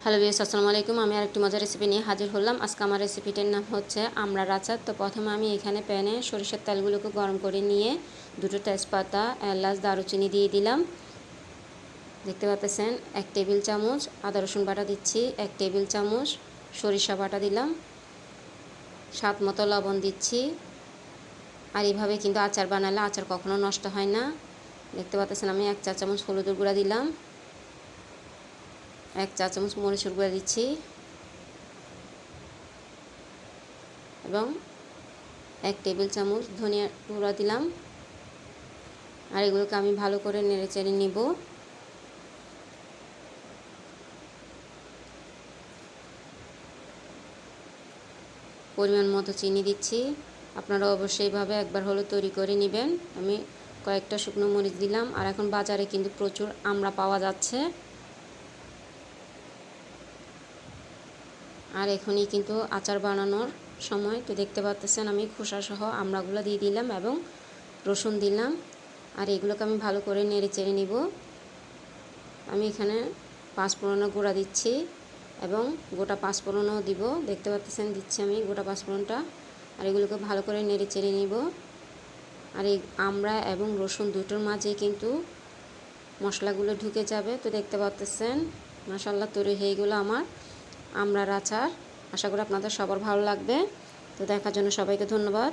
Hello viewers, আসসালামু আলাইকুম। আমি আরেকটি মজার রেসিপি নিয়ে হাজির হলাম। আজকে আমার রেসিপিটার নাম হচ্ছে আমড়ার আচার। তো প্রথমে আমি এখানে প্যানে সরিষার তেলগুলোকে গরম করে নিয়ে দুটো তেজপাতা, এলাচ, দারুচিনি দিয়ে দিলাম। দেখতে পাচ্ছেন 1 টেবিল চামচ আদা রসুন বাটা দিচ্ছি, 1 টেবিল চামচ সরিষা বাটা দিলাম, স্বাদ মতো লবণ দিচ্ছি। আর এইভাবে কিন্তু আচার বানালে আচার কখনো নষ্ট হয় না। দেখতে পাচ্ছেন আমি 1 চা চামচ হলুদের গুঁড়া দিলাম, 1 চা চামচ মরিচের গুঁড়া দিচ্ছি এবং 1 টেবিল চামচ ধনিয়া গুঁড়া দিলাম। আর এগুলোকে আমি ভালো করে নেড়েচেড়ে নিব। পরিমাণ মতো চিনি দিচ্ছি। আপনারা অবশ্যই এইভাবে একবার হলো তৈরি করে নেবেন। আমি কয়েকটা শুকনো মরিচ দিলাম। আর এখন বাজারে কিন্তু প্রচুর আমড়া পাওয়া যাচ্ছে। আর এখনই কিন্তু আচার বানানোর সময়। তো দেখতে পাচ্ছেন আমি খোসাসহ আমড়াগুলো দিয়ে দিলাম এবং রসুন দিলাম। আর এগুলোকে আমি ভালো করে নেড়েচেড়ে নিব। আমি এখানে 5 ফোড়নের গুঁড়া দিচ্ছি এবং গোটা 5 ফোড়নও দিব। দেখতে পাচ্ছেন দিচ্ছি আমি গোটা 5 ফোড়নটা। আর এগুলোকে ভালো করে নেড়েচেড়ে নিব। আর এই আমড়া এবং রসুন দুটোর মাঝে কিন্তু মশলাগুলো ঢুকে যাবে। তো দেখতে পাচ্ছেন মাশাআল্লাহ তৈরি হয়ে গেল আমার আমড়ার আচার। আশা করি আপনাদের সবার ভালো লাগবে। তো দেখার জন্য সবাইকে ধন্যবাদ।